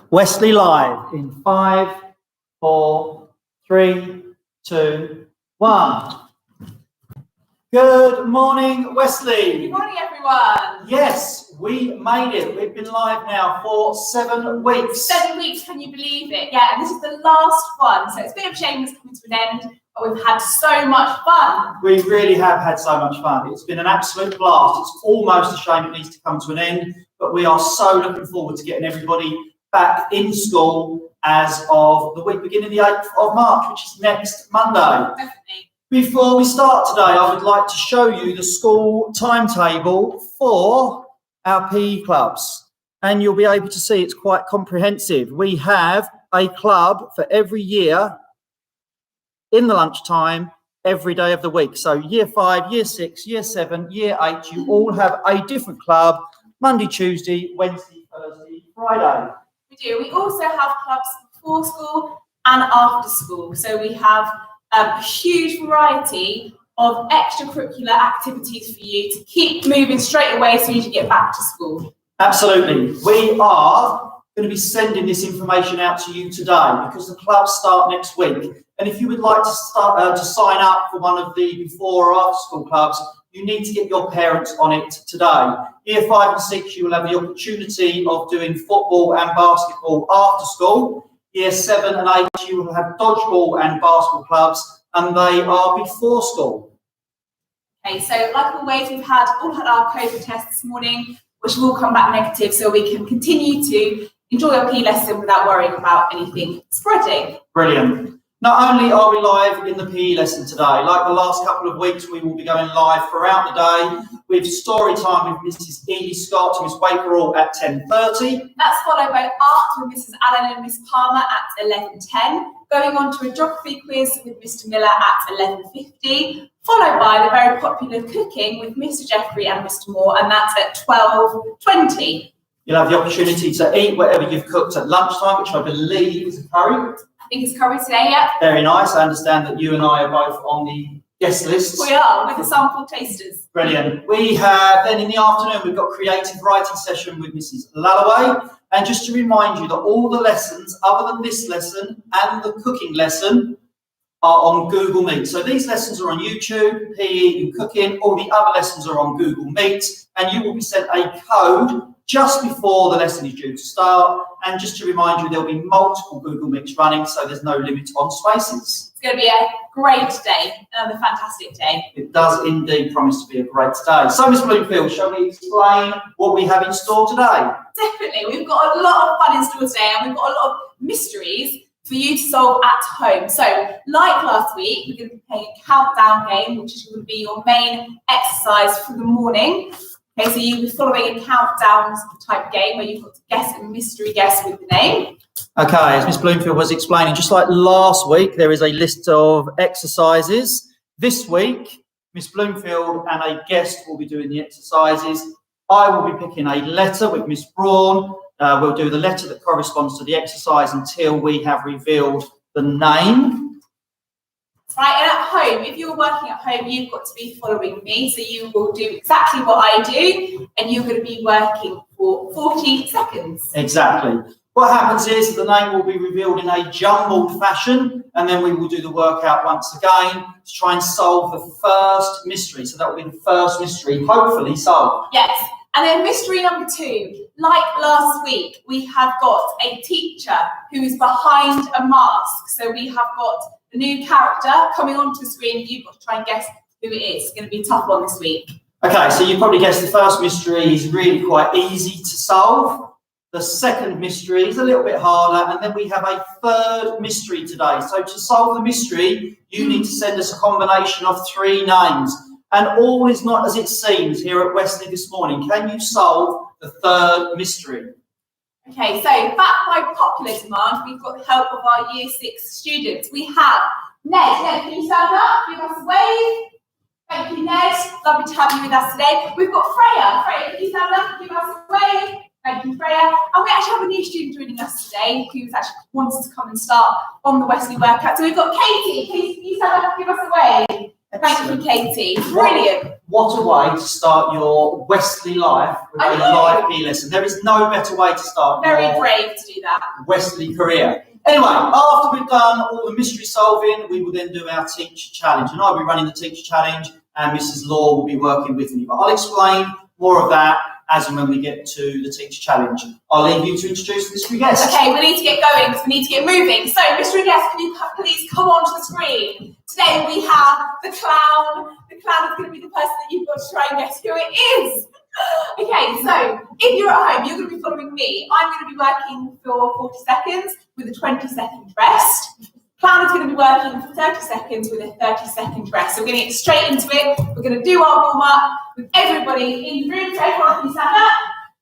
Westley live in 5, 4, 3, 2, 1. Good morning, Westley. Good morning, everyone. Yes, we made it. We've been live now for 7 weeks. 7 weeks, can you believe it? Yeah, and this is the last one, so it's a bit of a shame it's coming to an end, but we've had so much fun. We really have had so much fun. It's been an absolute blast. It's almost a shame it needs to come to an end, but we are so looking forward to getting everybody back in school as of the week beginning the 8th of March, which is next Monday. Definitely. Before we start today, I would like to show you the school timetable for our PE clubs, and you'll be able to see it's quite comprehensive. We have a club for every year in the lunchtime every day of the week. So year 5, year 6, year 7, year 8, you all have a different club, Monday, Tuesday, Wednesday, Thursday, Friday. We do. We also have clubs before school and after school. So we have a huge variety of extracurricular activities for you to keep moving straight away as soon as you get back to school. Absolutely. We are going to be sending this information out to you today because the clubs start next week. And if you would like to sign up for one of the before or after school clubs, you need to get your parents on it today. Year 5 and 6, you will have the opportunity of doing football and basketball after school. Year 7 and 8, you will have dodgeball and basketball clubs, and they are before school. Okay, so like always, we've all had our COVID test this morning, which will come back negative, so we can continue to enjoy our PE lesson without worrying about anything spreading. Brilliant. Not only are we live in the PE lesson today, like the last couple of weeks, we will be going live throughout the day with story time with Mrs. Edie Scott and Miss Wakerall at 10:30. That's followed by art with Mrs. Allen and Miss Palmer at 11:10, going on to a geography quiz with Mr. Miller at 11:50, followed by the very popular cooking with Mr. Jeffrey and Mr. Moore, and that's at 12:20. You'll have the opportunity to eat whatever you've cooked at lunchtime, which I believe is a curry. I think it's curry today, yeah. Very nice. I understand that you and I are both on the guest list. We are, with the sample tasters. Brilliant. We have, then in the afternoon, we've got creative writing session with Mrs. Lalloway. And just to remind you that all the lessons, other than this lesson and the cooking lesson, are on Google Meet. So these lessons are on YouTube, PE and cooking. All the other lessons are on Google Meet. And you will be sent a code just before the lesson is due to start. And just to remind you, there'll be multiple Google Meets running, so there's no limit on spaces. It's going to be a great day, another fantastic day. It does indeed promise to be a great day. So, Miss Bloomfield, shall we explain what we have in store today? Definitely. We've got a lot of fun in store today, and we've got a lot of mysteries for you to solve at home. So, like last week, we're going to be playing a countdown game, which is going to be your main exercise for the morning. Okay, so you'll be following a countdown type game where you've got to guess a mystery guess with the name. Okay, as Miss Bloomfield was explaining, just like last week, there is a list of exercises. This week, Miss Bloomfield and a guest will be doing the exercises. I will be picking a letter with Miss Braun. We'll do the letter that corresponds to the exercise until we have revealed the name. Right, and at home, if you're working at home, you've got to be following me. So you will do exactly what I do, and you're going to be working for 40 seconds. Exactly. What happens is the name will be revealed in a jumbled fashion, and then we will do the workout once again to try and solve the first mystery. So that will be the first mystery, hopefully solved. Yes. And then mystery number 2, like last week, we have got a teacher who is behind a mask. So we have got a new character coming onto the screen. You've got to try and guess who it is. It's going to be a tough one this week. Okay, so you probably guessed the first mystery is really quite easy to solve. The second mystery is a little bit harder, and then we have a third mystery today. So to solve the mystery, you need to send us a combination of 3 names. And all is not as it seems here at Westley this morning. Can you solve the third mystery? Okay, so back by popular demand, we've got the help of our Year 6 students. We have Ned. Ned, can you stand up? Give us a wave. Thank you, Ned. Lovely to have you with us today. We've got Freya. Freya, can you stand up and give us a wave? Thank you, Freya. And we actually have a new student joining us today who's actually wanted to come and start on the Westley Workout. So we've got Katie. Katie, can you stand up and give us a wave? Thank you, Katie. Brilliant. What a way to start your Westley life with a live PE lesson. There is no better way to start Very your brave to do that. Westley career. Anyway, after we've done all the mystery solving, we will then do our teacher challenge. And I'll be running the teacher challenge and Mrs. Law will be working with me. But I'll explain more of that as and when we get to the teacher challenge. I'll leave you to introduce the mystery guest. Okay, we need to get going because we need to get moving. So, mystery guest, can you please come onto the screen? Today we have the clown. The clown is going to be the person that you've got to try and guess who it is. Okay, so if you're at home, you're going to be following me. I'm going to be working for 40 seconds with a 20-second rest. Clown is going to be working for 30 seconds with a 30-second rest. So we're going to get straight into it. We're going to do our warm-up with everybody in the room. So everyone can stand up.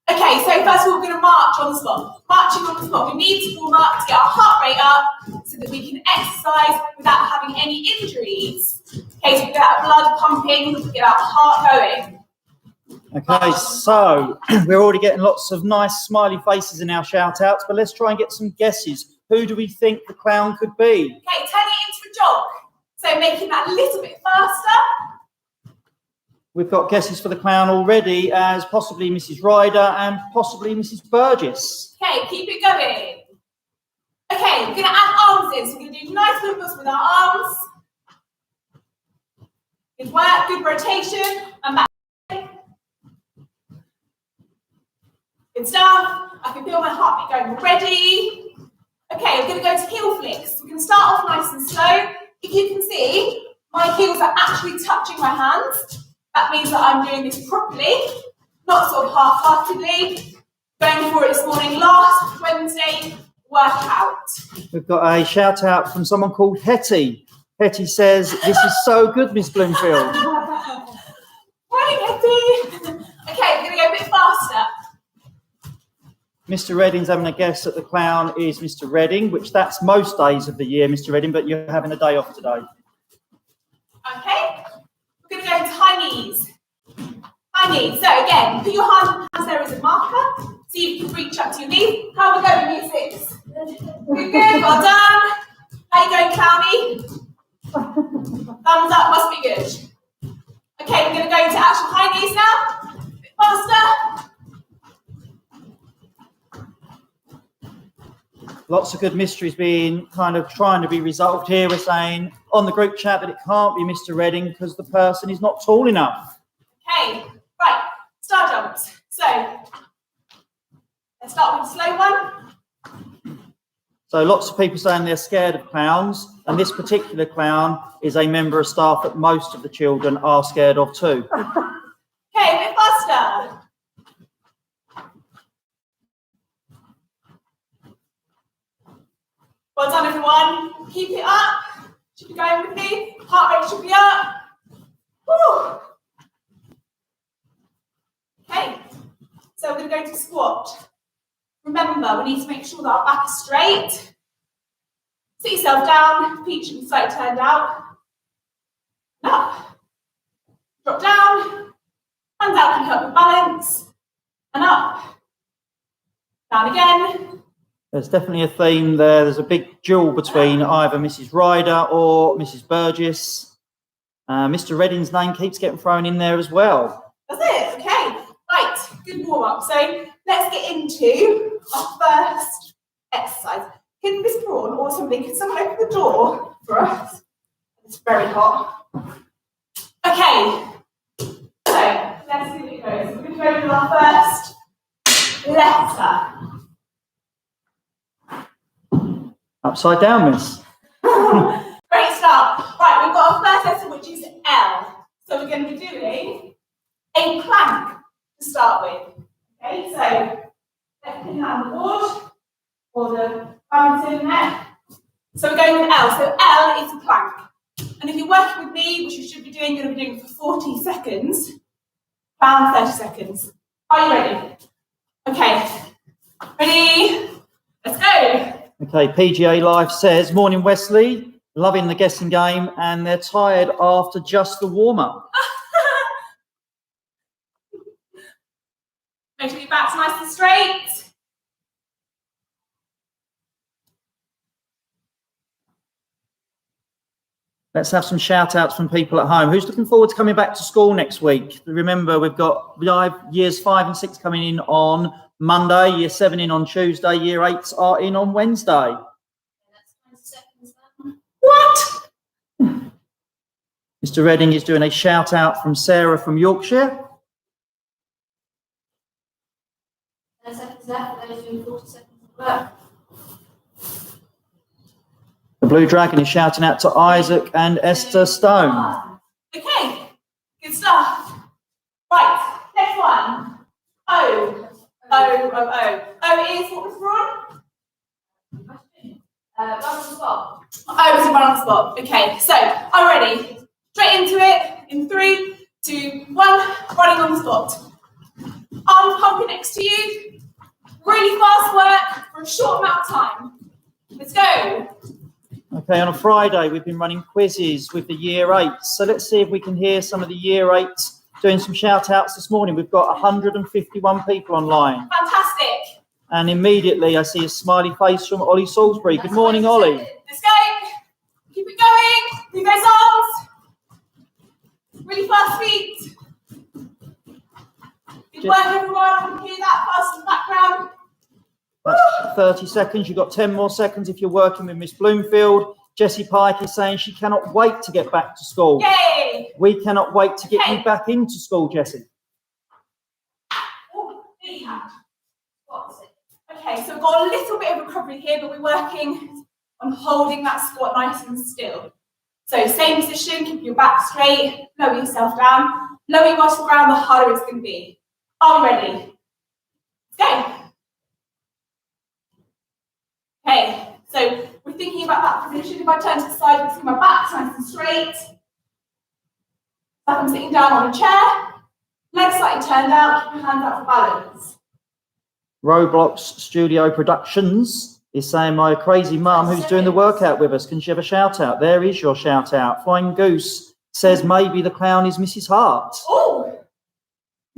Okay, so first of all, we're going to march on the spot. Marching on the spot. We need to warm up to get our heart rate up so that we can exercise without having any injuries. Okay, so we get our blood pumping, get our heart going. Okay, so we're already getting lots of nice smiley faces in our shout-outs, but let's try and get some guesses. Who do we think the clown could be? Okay, turn it into a jog. So making that a little bit faster. We've got guesses for the clown already as possibly Mrs. Ryder and possibly Mrs. Burgess. Okay, keep it going. Okay, we're going to add arms in. So we're going to do nice movements with our arms. Good work, good rotation. And back. Good stuff. I can feel my heartbeat going already. Okay, we're going to go to heel flicks. We're going to start off nice and slow. If you can see, my heels are actually touching my hands. That means that I'm doing this properly, not sort of half-heartedly. Going for it this morning, last Wednesday workout. We've got a shout out from someone called Hetty. Hetty says, "This is so good, Miss Bloomfield." Morning, Hetty. Okay, we're going to go a bit faster. Mr. Redding's having a guess that the clown is Mr. Redding, which that's most days of the year, Mr. Redding, but you're having a day off today. Okay, we're going to go into high knees. High knees. So again, put your hands there as a marker. See if you can reach up to your knees. How are we going, year 6? Good, good, well done. How are you going, Clowny? Thumbs up, must be good. Okay, we're going to go into actual high knees now. A bit faster. Lots of good mysteries being kind of trying to be resolved here. We're saying on the group chat that it can't be Mr. Redding because the person is not tall enough. Okay, right, star jumps. So, let's start with a slow one. So lots of people saying they're scared of clowns, and this particular clown is a member of staff that most of the children are scared of too. Okay, a bit faster. Well done, everyone. Keep it up. Should be going with me. Heart rate should be up. Woo. Okay, so we're going to go to squat. Remember, we need to make sure that our back is straight. Sit yourself down, feet should be slightly turned out. Up. Drop down. Hands out can help with balance. And up. Down again. There's definitely a theme there. There's a big duel between either Mrs. Ryder or Mrs. Burgess. Mr. Redding's name keeps getting thrown in there as well. That's it, okay. Right, good warm up. So let's get into our first exercise. Can Miss Braun or somebody, can someone open the door for us? It's very hot. Okay, so let's see what it goes. We're going to go with our first letter. Upside down, miss. Great start. Right, we've got our first letter, which is L. So we're going to be doing a plank to start with. Okay, so let's pin that on the board or the balance in there. So we're going with L. So L is a plank. And if you're working with me, which you should be doing, you're going to be doing it for 40 seconds, around 30 seconds. Are you ready? Okay. Ready? Let's go. Okay, PGA Life says, "Morning Wesley, loving the guessing game and they're tired after just the warm-up." Make sure your back's nice and straight. Let's have some shout outs from people at home. Who's looking forward to coming back to school next week? Remember, we've got years 5 and 6 coming in on Monday, year 7 in on Tuesday, year 8s are in on Wednesday. What? Mr. Redding is doing a shout out from Sarah from Yorkshire. 10 seconds left for those doing 40 seconds of work. The Blue Dragon is shouting out to Isaac and Esther Stone. Okay, good stuff. Right, next one. O. O is what was wrong? Run on the spot. O is a run on the spot. Okay, so I'm ready. Straight into it in 3, 2, 1. Running on the spot. Arms pumping next to you. Really fast work for a short amount of time. Let's go. Okay, on a Friday, we've been running quizzes with the year 8s. So let's see if we can hear some of the year 8s doing some shout outs this morning. We've got 151 people online. Fantastic. And immediately I see a smiley face from Ollie Salisbury. Good morning, Ollie. Let's go. Keep it going. Move those arms. Really fast feet. Good work, everyone. I can hear that fast in the background. That's 30 seconds. You've got 10 more seconds if you're working with Miss Bloomfield. Jessie Pike is saying she cannot wait to get back to school. Yay! We cannot wait to get you back into school, Jessie. Oh, there you have. Okay, so we've got a little bit of recovery here, but we're working on holding that squat nice and still. So same position, keep your back straight, lower yourself down. Lower you off the ground, the harder it's going to be. Are we ready? Let's go. Okay, so we're thinking about that position. If I turn to the side, you can see my back's nice and straight. Like I'm sitting down on a chair, legs slightly turned out, keep your hands out for balance. Roblox Studio Productions is saying my crazy mum who's doing the workout with us. Can she have a shout out? There is your shout out. Flying Goose says maybe the clown is Mrs. Hart. Oh,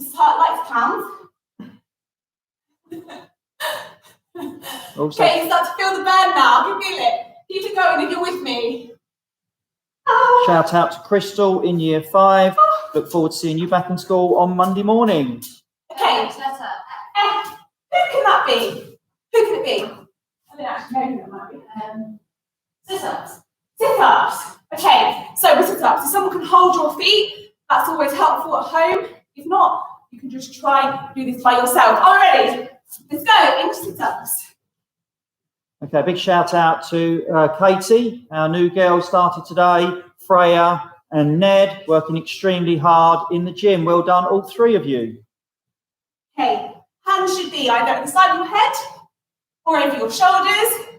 Mrs. Hart likes clowns. Also, Okay, you start to feel the burn now. You feel it. Keep it going if you're with me. shout out to Crystal in year 5. Look forward to seeing you back in school on Monday morning. Okay, Next letter. F. Who can that be? Who can it be? I don't actually know who that might be. Sit-ups. Sit-ups. Okay, so with sit-ups, if someone can hold your feet, that's always helpful at home. If not, you can just try and do this by yourself. Are we ready? Let's go into sit-ups. Okay, big shout out to Katie, our new girl started today, Freya and Ned, working extremely hard in the gym. Well done, all 3 of you. Okay, hands should be either at the side of your head or over your shoulders.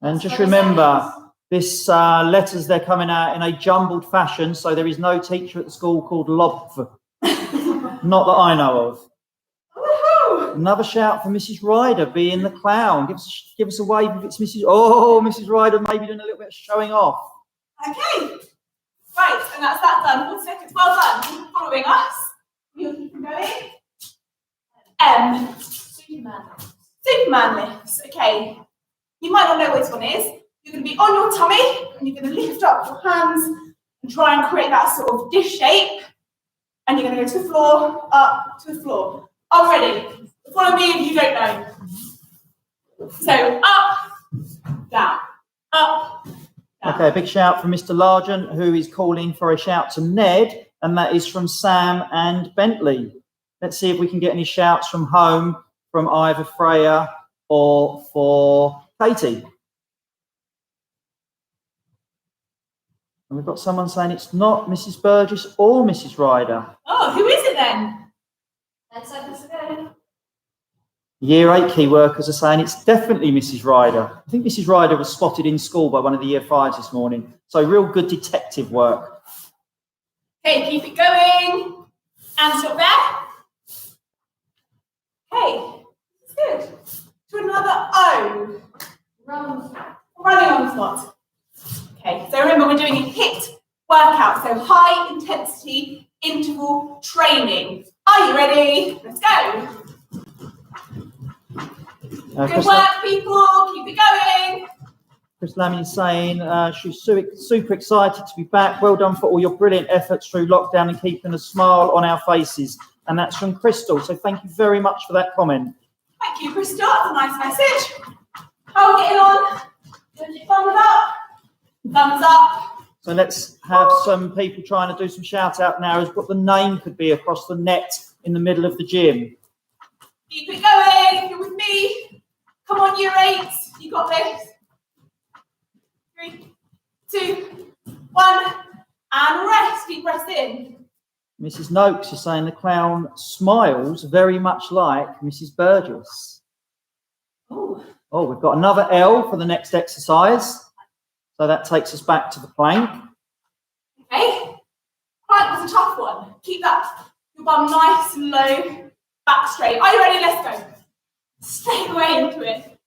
And just remember, this letters, they're coming out in a jumbled fashion, so there is no teacher at the school called Lobv. Not that I know of. Woohoo! Another shout for Mrs. Ryder being the clown. Give us a wave if it's Mrs. Oh, Mrs. Ryder maybe doing a little bit of showing off. Okay, right, and that's that done. 4 seconds, well done. Keep following us. We'll keep going. M. Superman lifts. Okay, you might not know what this one is. You're going to be on your tummy and you're going to lift up your hands and try and create that sort of dish shape. And you're going to go to the floor, up to the floor. I'm ready. Follow me if you don't know. So up, down, up, down. Okay, a big shout from Mr. Largent, who is calling for a shout to Ned, and that is from Sam and Bentley. Let's see if we can get any shouts from home from either Freya or for Katie. And we've got someone saying it's not Mrs. Burgess or Mrs. Ryder. Oh, who is it then? 10 seconds to go. Year 8 key workers are saying it's definitely Mrs. Ryder. I think Mrs. Ryder was spotted in school by one of the year 5s this morning. So real good detective work. Okay, keep it going. Hands up there. Okay, that's good. To another O. Running on the spot. Okay, so remember we're doing a HIIT workout, so high intensity interval training. Are you ready? Let's go. Good work, people. Keep it going. Chris Lammy is saying she's super excited to be back. Well done for all your brilliant efforts through lockdown and keeping a smile on our faces. And that's from Crystal. So thank you very much for that comment. Thank you, Crystal. That's a nice message. How are we getting on? Thumbs up. Thumbs up. So let's have some people trying to do some shout out now as what the name could be across the net in the middle of the gym. Keep it going. You're with me. Come on, year 8. You got this. 3, 2, 1. And rest. Deep breath in. Mrs. Noakes is saying the clown smiles very much like Mrs. Burgess. Ooh. Oh, we've got another L for the next exercise. So that takes us back to the plank. Okay. Plank was a tough one. Keep that your bum nice and low, back straight. Are you ready? Let's go. Straight away into it.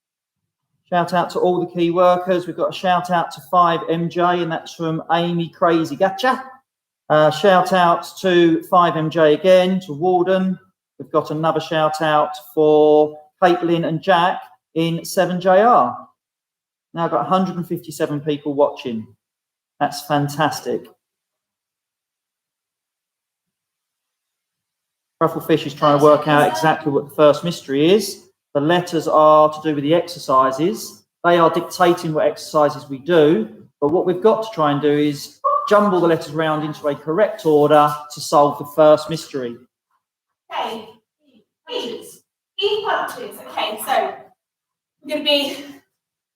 Shout out to all the key workers. We've got a shout out to 5MJ, and that's from Amy Crazy Gotcha. Shout out to 5MJ again, to Warden. We've got another shout out for Caitlin and Jack in 7JR. Now I've got 157 people watching. That's fantastic. Trufflefish is trying to work out exactly what the first mystery is. The letters are to do with the exercises. They are dictating what exercises we do. But what we've got to try and do is jumble the letters around into a correct order to solve the first mystery. Okay. E punches. Okay, so we're going to be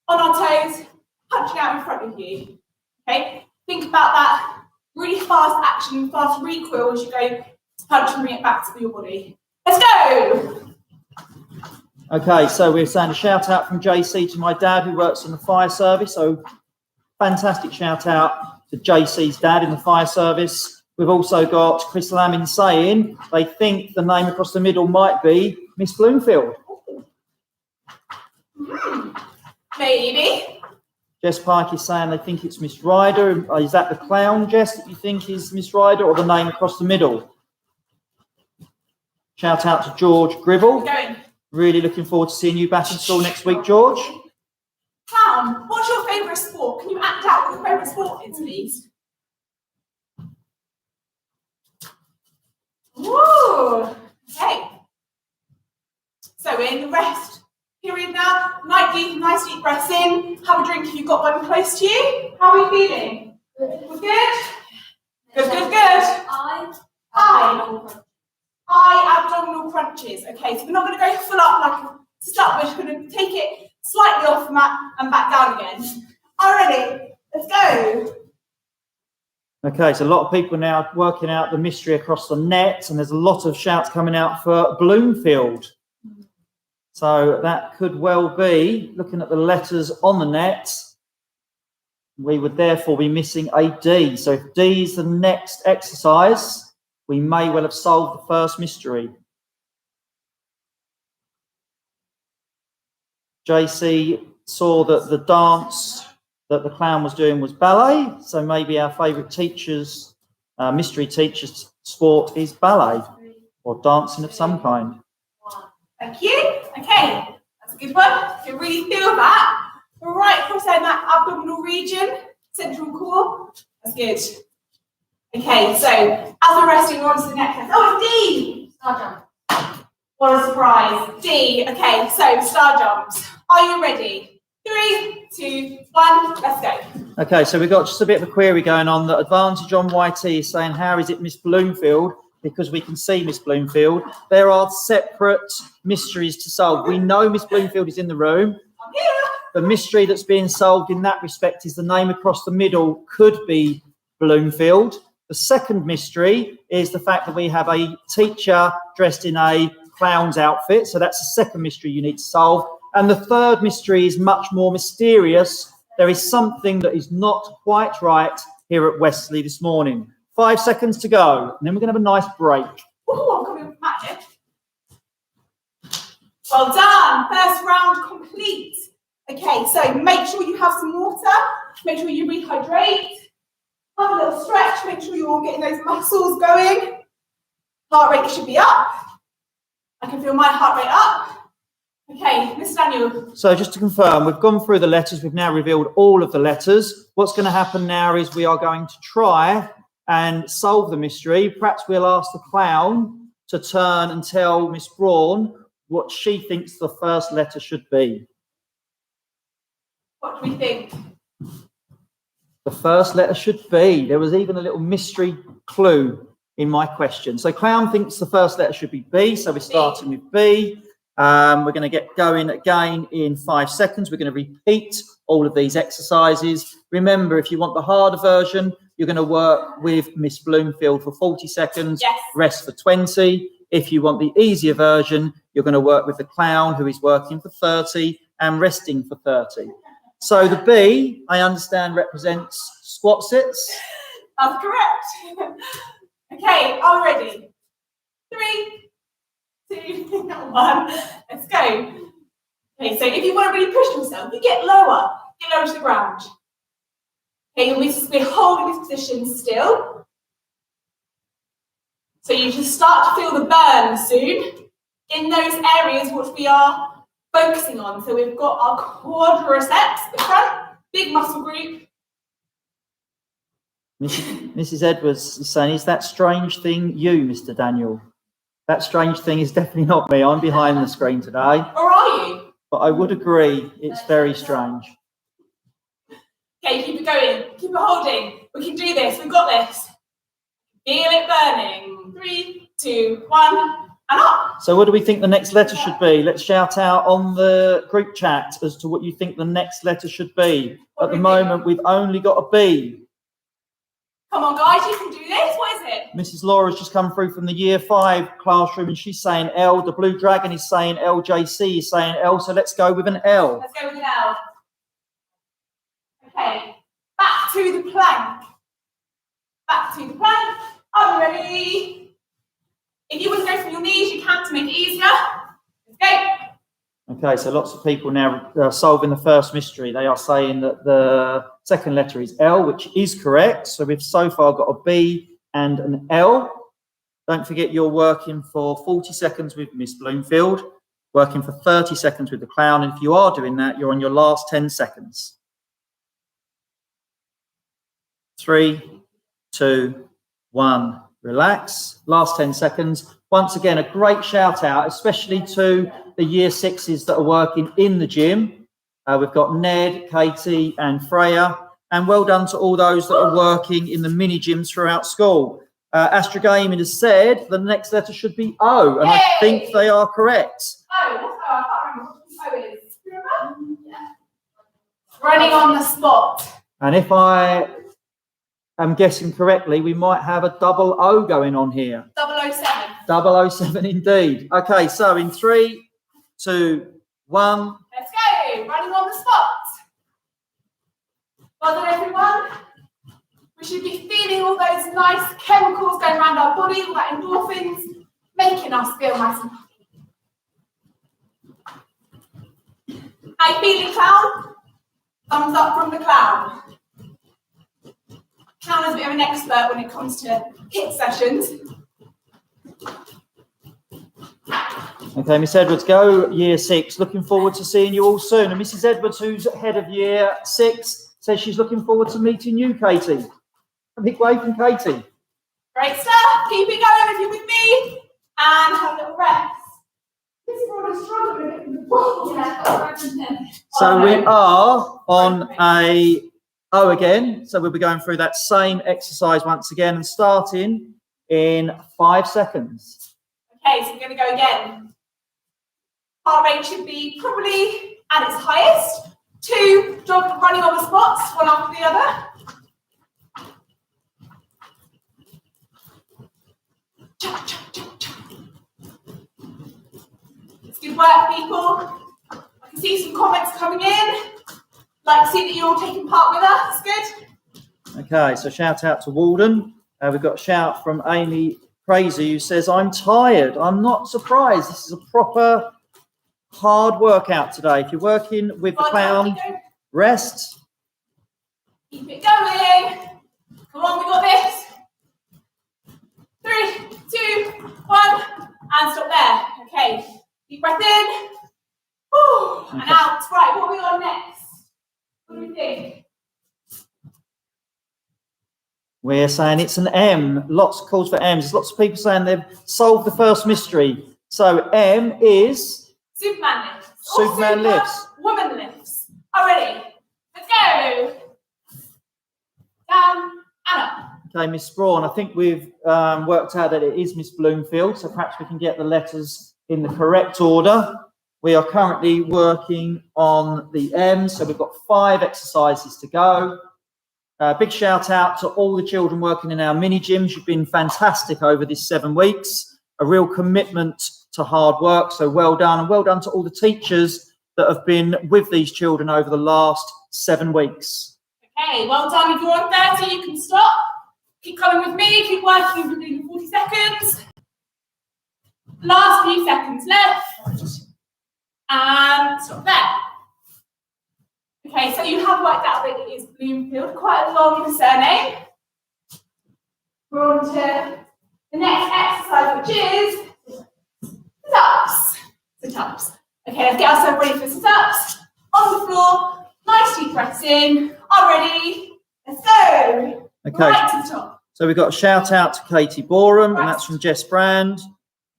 on our toes, punching out in front of you. Okay, think about that really fast action, fast recoil as you go to punch and bring it back to your body. Let's go! Okay, so we're saying a shout out from JC to my dad who works in the fire service. So fantastic shout out to JC's dad in the fire service. We've also got Chris Lammin saying they think the name across the middle might be Miss Bloomfield. Maybe. Jess Pike is saying they think it's Miss Ryder. Is that the clown, Jess, that you think is Miss Ryder, or the name across the middle? Shout out to George Gribble. Going. Really looking forward to seeing you back in school next week, George. Clown, what's your favourite sport? Can you act out what your favourite sport is, please? Woo! Okay. So we're in the rest period now. Nice deep breaths in. Have a drink if you've got one close to you. How are you feeling? We're good? Good. Eye abdominal crunches. Okay, so we're not going to go full up like to start. We're just going to take it slightly off the mat and back down again. Alrighty, let's go. Okay, so a lot of people now working out the mystery across the net, and there's a lot of shouts coming out for Bloomfield. So that could well be, looking at the letters on the net, we would therefore be missing a D. So if D is the next exercise, we may well have solved the first mystery. JC saw that the dance that the clown was doing was ballet, so maybe our favourite teacher's, mystery teacher's sport is ballet or dancing of some kind. Thank you. Okay, that's a good one. You can really feel that. Right across that abdominal region, central core. That's good. Okay, so as we're resting, we're onto the necklace. Oh, it's D! Star jump. What a surprise. D. Okay, so star jumps. Are you ready? 3, 2, 1, let's go. Okay, so we've got just a bit of a query going on. The advantage on YT is saying, how is it Miss Bloomfield? Because we can see Miss Bloomfield. There are separate mysteries to solve. We know Miss Bloomfield is in the room. I'm here. The mystery that's being solved in that respect is the name across the middle could be Bloomfield. The second mystery is the fact that we have a teacher dressed in a clown's outfit. So that's the second mystery you need to solve. And the third mystery is much more mysterious. There is something that is not quite right here at Westley this morning. 5 seconds to go, and then we're going to have a nice break. Oh, I'm coming with magic. Well done. First round complete. Okay, so make sure you have some water. Make sure you rehydrate. Have a little stretch. Make sure you're getting those muscles going. Heart rate should be up. I can feel my heart rate up. Okay, Mr. Daniel. So just to confirm, we've gone through the letters. We've now revealed all of the letters. What's going to happen now is we are going to try and solve the mystery. Perhaps we'll ask the clown to turn and tell Miss Braun what she thinks the first letter should be. What do we think? The first letter should be. There was even a little mystery clue in my question. So clown thinks the first letter should be B. So we're starting with B. We're going to get going again in 5 seconds. We're going to repeat all of these exercises. Remember, if you want the harder version, you're going to work with Miss Bloomfield for 40 seconds, yes. Rest for 20. If you want the easier version, you're going to work with the clown, who is working for 30 and resting for 30. So the B, I understand, represents squat sits. That's correct. Okay, are we ready? 3, 2, 1, let's go. Okay, so if you want to really push yourself, you get lower to the ground. Okay, we're holding this position still. So you should start to feel the burn soon in those areas which we are focusing on. So we've got our quadriceps at the front, big muscle group. Mrs. Edwards is saying, is that strange thing you, Mr. Daniel? That strange thing is definitely not me. I'm behind the screen today. Or are you? But I would agree, it's very strange. Okay, keep it going. Keep it holding. We can do this. We've got this. Feel it burning. 3, 2, 1, and up. So what do we think the next letter should be? Let's shout out on the group chat as to what you think the next letter should be. At the moment, we've only got a B. Come on, guys, you can do this. What is it? Mrs. Laura's just come through from the year 5 classroom and she's saying L. The Blue Dragon is saying LJC is saying L. So let's go with an L. Let's go with an L. Okay, back to the plank. Back to the plank. Are we ready? If you want to go from your knees, you can to make it easier. Let's go. Okay, so lots of people now solving the first mystery. They are saying that the second letter is L, which is correct. So we've so far got a B and an L. Don't forget you're working for 40 seconds with Miss Bloomfield, working for 30 seconds with the clown. And if you are doing that, you're on your last 10 seconds. 3, 2, 1, relax. Last 10 seconds. Once again, a great shout out, especially to the year 6s that are working in the gym. We've got Ned, Katie and Freya. And well done to all those that are working in the mini gyms throughout school. Astra Gaming has said the next letter should be O, and Yay! I think they are correct. Oh, that's how I can't remember what O is. Do you remember? Yeah. Running on the spot. And if I am guessing correctly, we might have a double O going on here. 007. 007 indeed. Okay, so in 3, 2, 1. Let's go. Running on the spot. Well done, everyone. We should be feeling all those nice chemicals going around our body, all that endorphins, making us feel nice and happy. How you feeling, clown? Thumbs up from the clown. Clown is a bit of an expert when it comes to HIIT sessions. Okay, Miss Edwards, go year 6. Looking forward to seeing you all soon. And Mrs. Edwards, who's head of year 6, says she's looking forward to meeting you, Katie. A big wave from Katie. Great stuff. Keep it going if you're with me. And have a little rest. This is what I'm struggling with. So we are on a O again. So we'll be going through that same exercise once again and starting in 5 seconds. Okay, so we're going to go again. Heart rate should be probably at its highest. 2 running on the spots, one after the other. It's good work, people. I can see some comments coming in. Like to see that you're all taking part with us. Good. Okay, so shout out to Walden. We've got a shout from Amy Crazy who says, I'm tired. I'm not surprised. This is a proper hard workout today. If you're working with the clown, rest. Keep it going. Come on, we got this. 3, 2, 1, and stop there. Okay, deep breath in, and out. Right, what are we on next? What do we think? We're saying it's an M. Lots of calls for M's. There's lots of people saying they've solved the first mystery. So M is Superman lifts. Superman lifts. Woman lifts. Already. Let's go. Down and up. Okay, Miss Braun, I think we've worked out that it is Miss Bloomfield, so perhaps we can get the letters in the correct order. We are currently working on the M, so we've got 5 exercises to go. Big shout out to all the children working in our mini gyms. You've been fantastic over this 7 weeks. A real commitment to hard work, so well done. And well done to all the teachers that have been with these children over the last 7 weeks. Okay, well done. If you're on 30, you can stop. Keep coming with me. Keep working within 40 seconds. Last few seconds left. And stop there. Okay, so you have worked out that it is Bloomfield. Quite a long surname. We're on to the next exercise, which is sit-ups. Sit-ups. Okay, let's get ourselves ready for sit-ups. On the floor, nice deep breaths in. Are ready? Let's go. Okay. Right to the top. So we've got a shout out to Katie Borum, and that's from Jess Brand.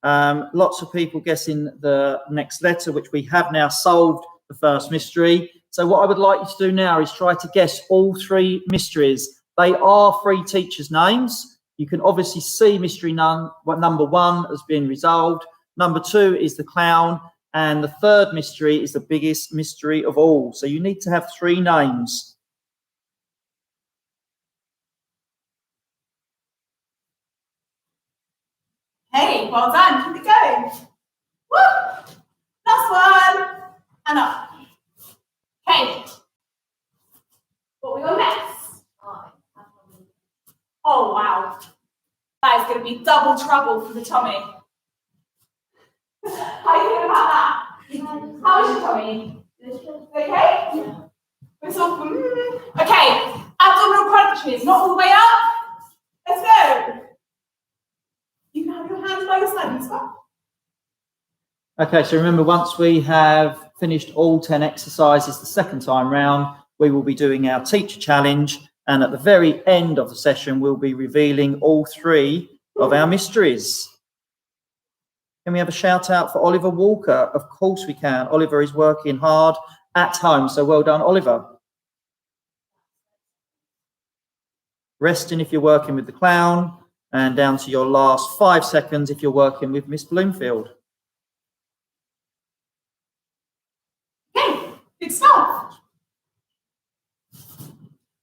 Lots of people guessing the next letter, which we have now solved the first mystery. So what I would like you to do now is try to guess all 3 mysteries. They are 3 teachers' names. You can obviously see mystery number 1 has been resolved. Number 2 is the clown. And the 3rd mystery is the biggest mystery of all. So you need to have 3 names. Hey, well done. Keep it going. Woo! Last one. And up. Okay. What we got next? Oh, wow. That is going to be double trouble for the tummy. How are you feeling about that? How is your tummy? Okay? Yeah. It's all, okay. Abdominal crunches. Not all the way up. Let's go. You can have your hands by your side as well. Okay, so remember, once we have finished all 10 exercises the second time round, we will be doing our teacher challenge. And at the very end of the session, we'll be revealing all 3 of our mysteries. Can we have a shout out for Oliver Walker? Of course we can. Oliver is working hard at home, so well done, Oliver. Resting if you're working with the clown, and down to your last 5 seconds if you're working with Miss Bloomfield. Okay, good stuff.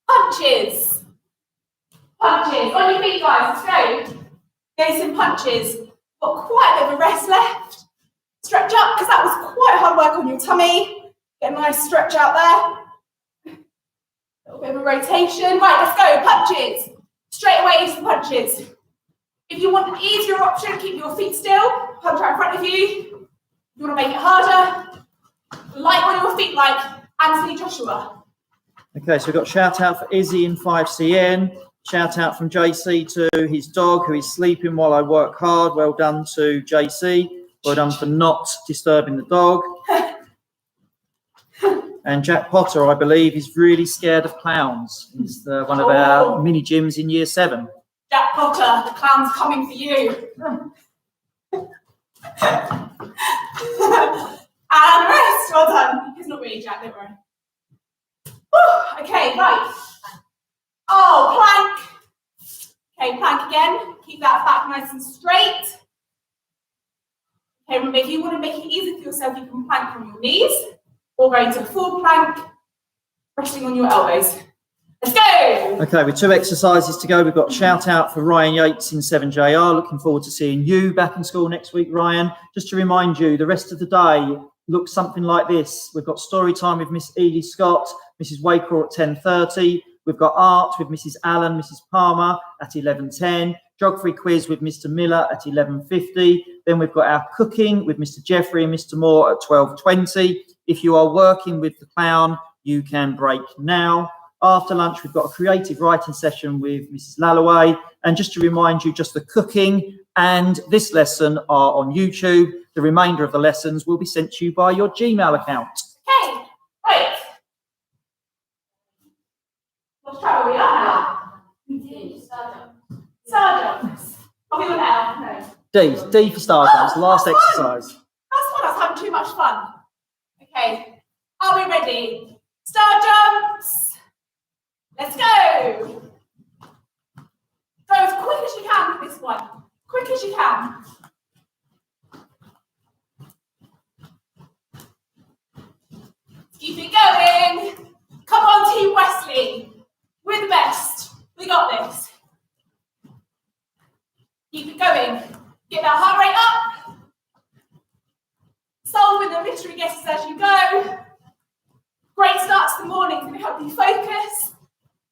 Punches. Punches. On your feet, guys. Let's go. Get some punches. Got quite a bit of a rest left. Stretch up, because that was quite hard work on your tummy. Get a nice stretch out there. A little bit of a rotation. Right, let's go. Punches. Straight away into the punches. If you want an easier option, keep your feet still. Punch right in front of you. If you want to make it harder, light on your feet like Anthony Joshua. Okay, so we've got a shout out for Izzy in 5CN. Shout out from JC to his dog who is sleeping while I work hard. Well done to JC. Well done for not disturbing the dog. And Jack Potter, I believe, is really scared of clowns. He's one of our mini gyms in year 7. Jack Potter, the clown's coming for you. And rest. Well done. It's not really Jack, don't worry. Whew. Okay, right. Oh, plank. Okay, plank again. Keep that back nice and straight. Okay, remember, if you want to make it easy for yourself, you can plank from your knees or go into a full plank, resting on your elbows. Let's go. Okay, with 2 exercises to go, we've got a shout out for Ryan Yates in 7JR. Looking forward to seeing you back in school next week, Ryan. Just to remind you, the rest of the day looks something like this. We've got story time with Miss Edie Scott, Mrs. Waker at 10:30. We've got art with Mrs. Allen, Mrs. Palmer at 11:10. Geography quiz with Mr. Miller at 11:50. Then we've got our cooking with Mr. Jeffrey and Mr. Moore at 12:20. If you are working with the clown, you can break now. After lunch, we've got a creative writing session with Mrs. Lalloway. And just to remind you, just the cooking and this lesson are on YouTube. The remainder of the lessons will be sent to you by your Gmail account. D for star jumps, last exercise. That's fun. I was having too much fun. Okay, are we ready? Star jumps. Let's go. Go as quick as you can for this one. Quick as you can. Keep it going. Come on, Team Wesley. We're the best. We got this. Keep it going. Get that heart rate up. Solving the mystery guesses as you go. Great start to the morning. It's going to help you focus.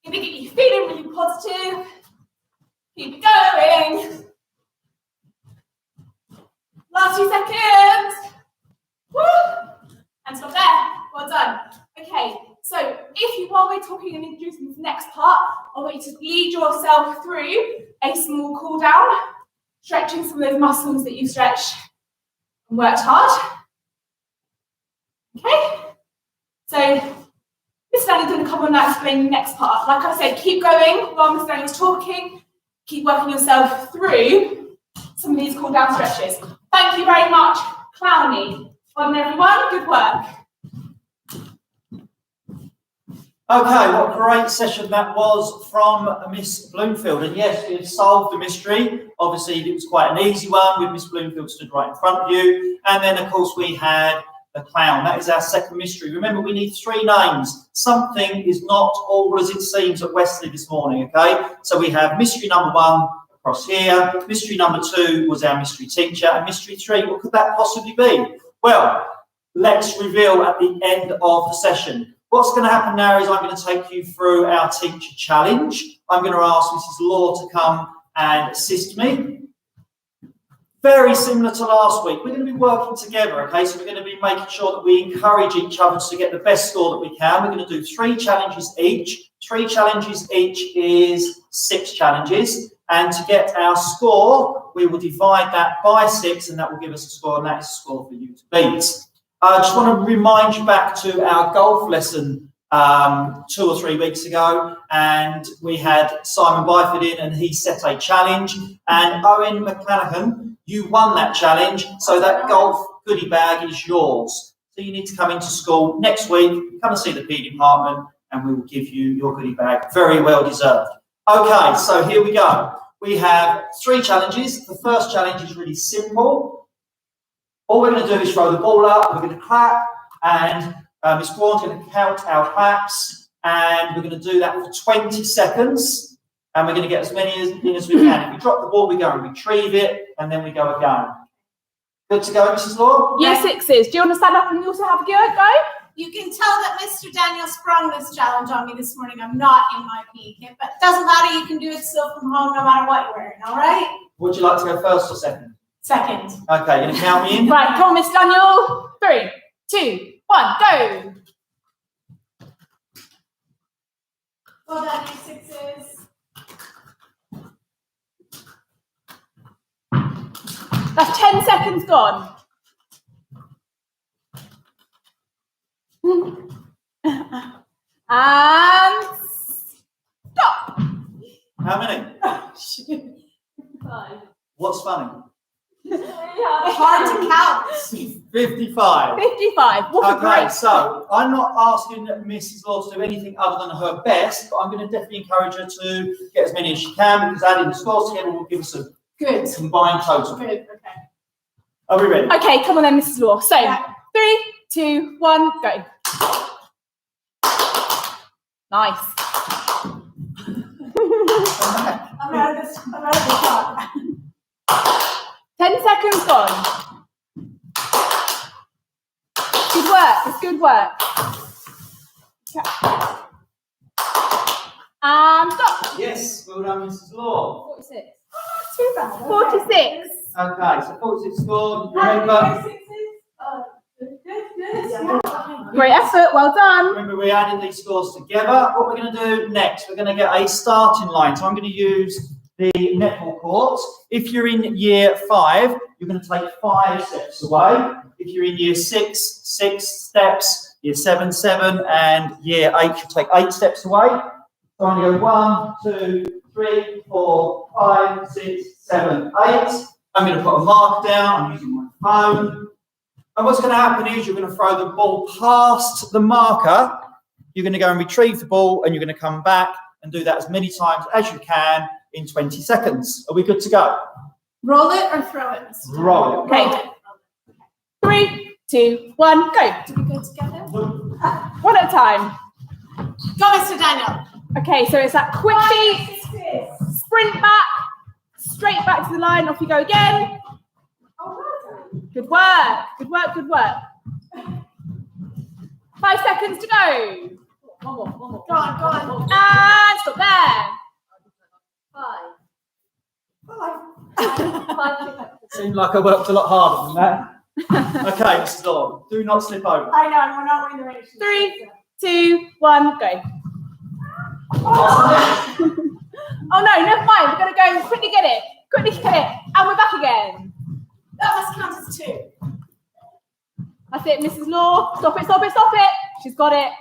Going to get you feeling really positive. Keep it going. Last few seconds. Woo! And stop there. Well done. Okay, so while we're talking and introducing this next part, I want you to lead yourself through a small cool down, stretching some of those muscles that you stretched and worked hard. Okay, so Miss Danny's going to come on now and explain the next part. Like I said, keep going while Miss Danny's talking. Keep working yourself through some of these cool down stretches. Thank you very much, Clowny. Well done, everyone. Good work. Okay, what a great session that was from Miss Bloomfield. And yes, we've solved the mystery. Obviously, it was quite an easy one with Miss Bloomfield stood right in front of you. And then, of course, we had the clown. That is our second mystery. Remember, we need 3 names. Something is not all as it seems at Westley this morning, okay? So we have mystery number 1 across here. Mystery number 2 was our mystery teacher. And mystery 3, what could that possibly be? Well, let's reveal at the end of the session. What's going to happen now is I'm going to take you through our teacher challenge. I'm going to ask Mrs. Law to come and assist me. Very similar to last week. We're going to be working together, okay? So we're going to be making sure that we encourage each other to get the best score that we can. We're going to do 3 challenges each. 3 challenges each is 6 challenges. And to get our score, we will divide that by 6, and that will give us a score, and that is a score for you to beat. I just want to remind you back to our golf lesson 2 or 3 weeks ago, and we had Simon Byford in, and he set a challenge, and Owen McClanahan, you won that challenge, so that golf goodie bag is yours. So you need to come into school next week, come and see the PE department, and we will give you your goodie bag. Very well deserved. Okay, so here we go. We have 3 challenges. The first challenge is really simple. All we're going to do is throw the ball up, we're going to clap, and Miss Braun's going to count our claps, and we're going to do that for 20 seconds, and we're going to get as many in as we can. If we drop the ball, we go and retrieve it, and then we go again. Good to go, Mrs. Law? Year 6s. Do you want to stand up and also have a go? You can tell that Mr. Daniel sprung this challenge on me this morning. I'm not in my PE kit, but it doesn't matter. You can do it still from home no matter what you're wearing, all right? Would you like to go first or second? Second. Okay, you're going to count me in? Right, come on, Miss Daniel. 3, 2, 1, go. Well done, you 6s. That's 10 seconds gone. And stop. How many? 5. What's funny? Hard to count. 55. 55. What a Okay, great so I'm not asking Mrs. Law to do anything other than her best, but I'm going to definitely encourage her to get as many as she can, because adding the scores together will give us a good combined total. Good. Okay. Are we ready? Okay, come on then, Mrs. Law. So, 3, 2, 1, go. Nice. I'm out of this clock. 10 seconds gone. Good work. It's good work. And stop. Yes, well done, Mrs. Law. 46. Too bad. 46. Okay, so 46 scored. Remember, Great effort. Well done. remember, we added these scores together. What we're going to do next, we're going to get a starting line. So I'm going to use the netball court. If you're in year 5, you're going to take 5 steps away. If you're in year 6, 6 steps. Year 7, 7, and year 8, you'll take 8 steps away. So I'm going to go 1, 2, 3, 4, 5, 6, 7, 8. I'm going to put a mark down. I'm using my phone. And what's going to happen is you're going to throw the ball past the marker. You're going to go and retrieve the ball, and you're going to come back and do that as many times as you can in 20 seconds. Are we good to go? Roll it or throw it, Mr. Roll it. Okay. 3, 2, 1, go. Do we go together? One at a time. Go, Mr. Daniel. Okay, so it's that quick beat, sprint back, straight back to the line, off you go again. Good work, good work, good work. 5 seconds to go. Go on. And stop there. 5. Seemed like I worked a lot harder than that. Okay, Mrs. Law, do not slip over. I know, we're not winning the race. 3, 2, 1, go. Oh no, never mind. We're going to go and quickly get it. And we're back again. That must count as 2. That's it, Mrs. Law. Stop it. She's got it.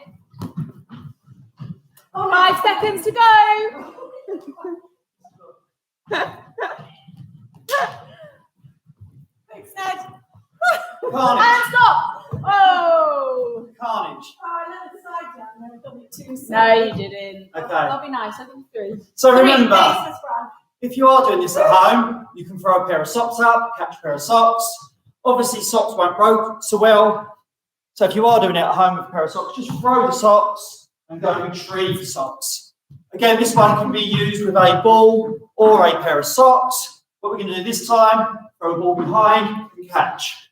5 seconds to go. Thanks, Ned. Carnage. And stop. Oh. Carnage. Oh, I let the side down there. I thought it 2. No, you didn't. Okay. That'll be nice. I think 3. So 3. remember, Thanks, Miss Brown. if you are doing this at home, you can throw a pair of socks up, catch a pair of socks. Obviously, socks won't roll so well. So if you are doing it at home with a pair of socks, just throw the socks and go and retrieve the socks. Again, this one can be used with a ball or a pair of socks. What we're going to do this time, throw a ball behind and catch.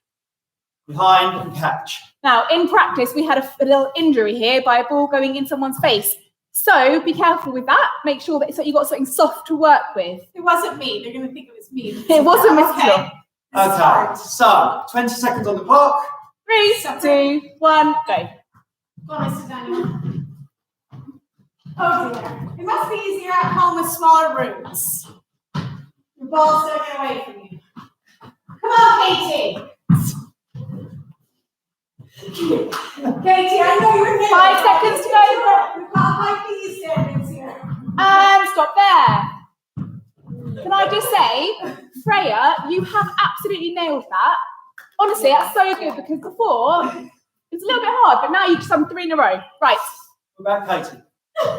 Behind and catch. Now, in practice, we had a little injury here by a ball going in someone's face. So be careful with that. Make sure that you've got something soft to work with. It wasn't me. They're going to think it was me. It wasn't Mrs. Okay. Law. Okay, so 20 seconds on the clock. 3, 2, 1, go. Go on, Mr. Daniel. Oh dear. It must be easier at home with smaller rooms. Your balls don't get away from you. Come on, Katie. Katie, I know you're new. 5 seconds to go. We've got high knee standards here. And stop there. Can I just say, Freya, you have absolutely nailed that. Honestly, that's so good because before it was a little bit hard, but now you've just done 3 in a row. Right. What about Katie?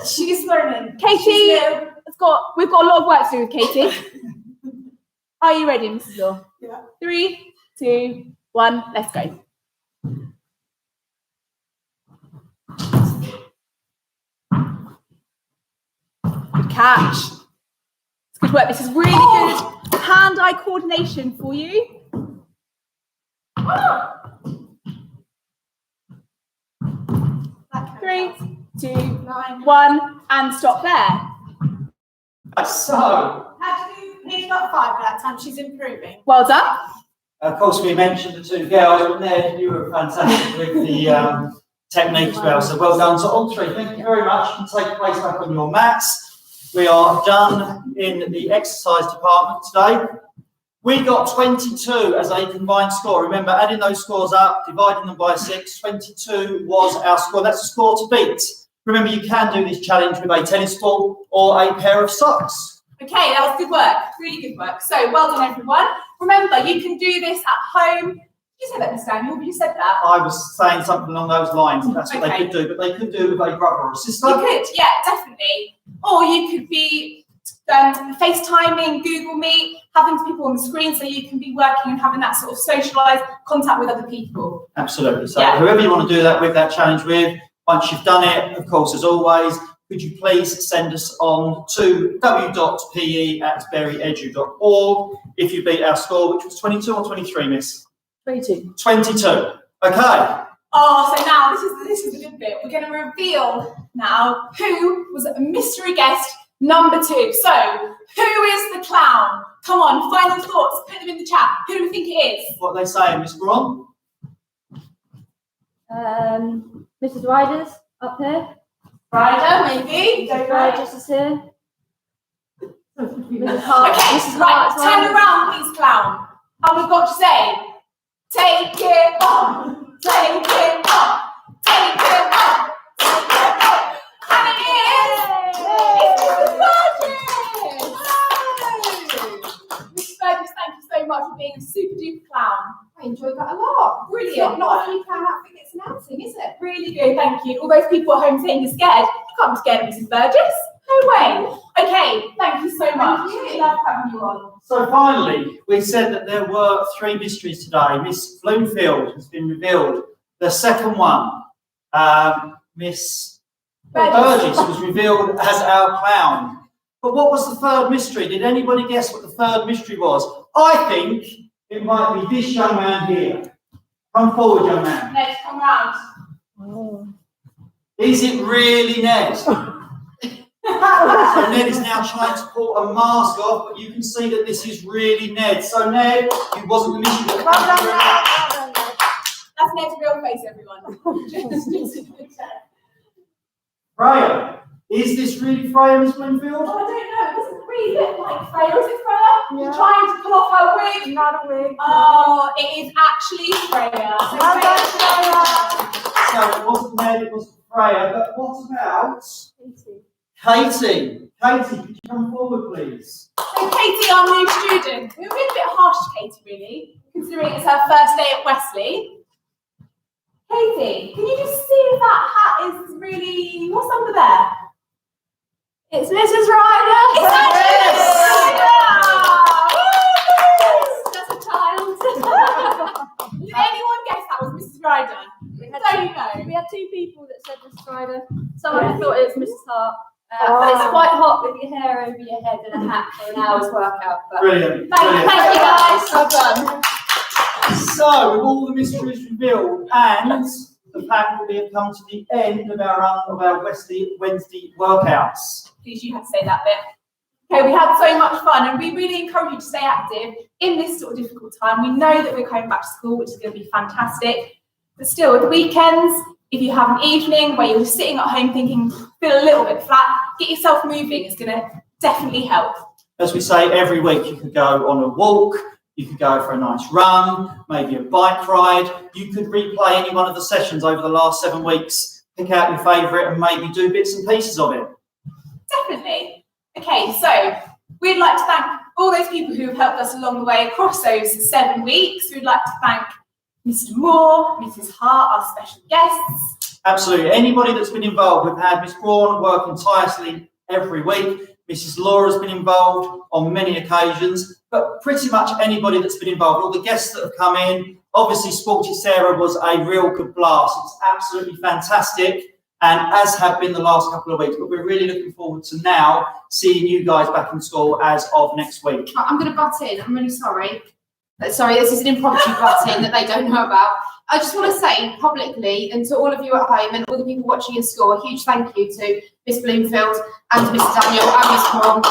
She's learning. Katie, we've got a lot of work to do with Katie. Are you ready, Mrs. Law? Yeah. 3, 2, 1, let's go. Good catch. It's good work. This is really good hand-eye coordination for you. 3, 2, 1, and stop there. So, He's got 5 that time. She's improving. Well done. of course, we mentioned the 2 girls, but Ned, you were fantastic with the technique as well. So well done to all 3. Thank you very much. You can take place back on your mats. We are done in the exercise department today. We got 22 as a combined score. Remember, adding those scores up, dividing them by 6, 22 was our score. That's the score to beat. Remember, you can do this challenge with a tennis ball or a pair of socks. Okay, that was good work. Really good work. So well done, everyone. Remember, you can do this at home. Did you say that, Miss Daniel? You said that. I was saying something along those lines. That's what Okay. they could do, but they could do with a brother or sister. You could, yeah, definitely. Or you could be FaceTiming, Google Meet, having people on the screen so you can be working and having that sort of socialised contact with other people. Absolutely. So Yeah. whoever you want to do that with, that challenge with, once you've done it, of course, as always, could you please send us on to w.pe@berryedu.org if you beat our score, which was 22 or 23, Miss? 22. 22. Okay. Oh, so now this is the good bit. We're going to reveal now who was a mystery guest number 2. So, who is the clown? Come on, final thoughts. Put them in the chat. Who do we think it is? What are they saying, Miss Braun? Mrs. Riders up here. Ryder, maybe. Mrs. Riders is here. Mrs. Okay, Hart. Mrs. right. Hart as Turn well. around, please, clown. And we've got to say, take it on, take it on, take it on, take it on. And it is. It's Mrs. Burgess. Mrs. Burgess, thank you so much new plan outfit it's announcing, is it? Really good, thank you. All those people at home saying you're scared, you can't be scared of Mrs. Burgess. No way. Okay, thank you so much. We love having you on. So finally, we said that there were 3 mysteries today. Miss Bloomfield has been revealed. The second one, Miss Burgess was revealed as our clown. But what was the third mystery? Did anybody guess what the third mystery was? I think it might be this young man here. Come forward, young man. Ned, come round. Oh. Is it really Ned? So Ned is now trying to pull a mask off, but you can see that this is really Ned. So Ned, it wasn't the mystery. That's Ned's real face, everyone. Freya, is this really Freya, Miss Bloomfield? Oh, I don't know. It doesn't really look like Freya. Is it Freya? Yeah. You're trying to pull off her wig. Not a wig. Oh, it is actually Freya. So Well done, Freya. So it wasn't Ned, it was Freya. But what about Katie? Katie, could you come forward, please? So Katie, our new student. We're being a bit harsh to Katie, really, considering it's her first day at Westley. Katie, can you just see if that hat is really... What's under there? It's Mrs. Ryder. It's actually Mrs. Ryder! That's a child. Did anyone guess that was Mrs. Ryder? Don't you know? We had 2 people that said Mrs. Ryder. Someone thought it was Mrs. Hart. Oh. But it's quite hot with your hair over your head and a hat for an hour's workout. But Brilliant. Thank you guys. Well done. So, with all the mysteries revealed and the fact that we have come to the end of our Westley Wednesday workouts. Please, you had to say that bit. Okay, we had so much fun and we really encourage you to stay active in this sort of difficult time. We know that we're coming back to school, which is going to be fantastic. But still, at the weekends, if you have an evening where you're just sitting at home thinking, feel a little bit flat, get yourself moving. It's going to definitely help. As we say, every week you could go on a walk, you could go for a nice run, maybe a bike ride. You could replay any one of the sessions over the last 7 weeks, pick out your favourite and maybe do bits and pieces of it. Definitely. Okay, so we'd like to thank all those people who have helped us along the way across those 7 weeks. We'd like to thank Mr. Moore, Mrs. Hart, our special guests. Absolutely. Anybody that's been involved. We've had Miss Braun working tirelessly every week. Mrs. Laura's been involved on many occasions, but pretty much anybody that's been involved, all the guests that have come in. Obviously, Sporty Sarah was a real good blast. It's absolutely fantastic, and as have been the last couple of weeks, but we're really looking forward to now seeing you guys back in school as of next week. I'm going to butt in. I'm really sorry. Sorry, this is an impromptu butt in that they don't know about. I just want to say publicly, and to all of you at home and all the people watching in school, a huge thank you to Miss Bloomfield and to Mr. Daniel and Miss Braun.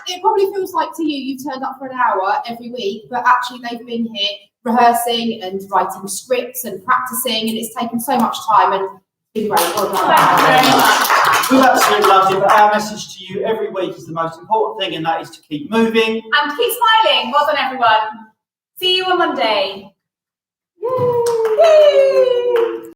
It probably feels like to you you've turned up for an hour every week, but actually they've been here rehearsing and writing scripts and practicing, and it's taken so much time and it's been great. Well done. Thank you very much. We've absolutely loved it, but our message to you every week is the most important thing, and that is to keep moving. And keep smiling. Well done, everyone. See you on Monday. Yay! Yay!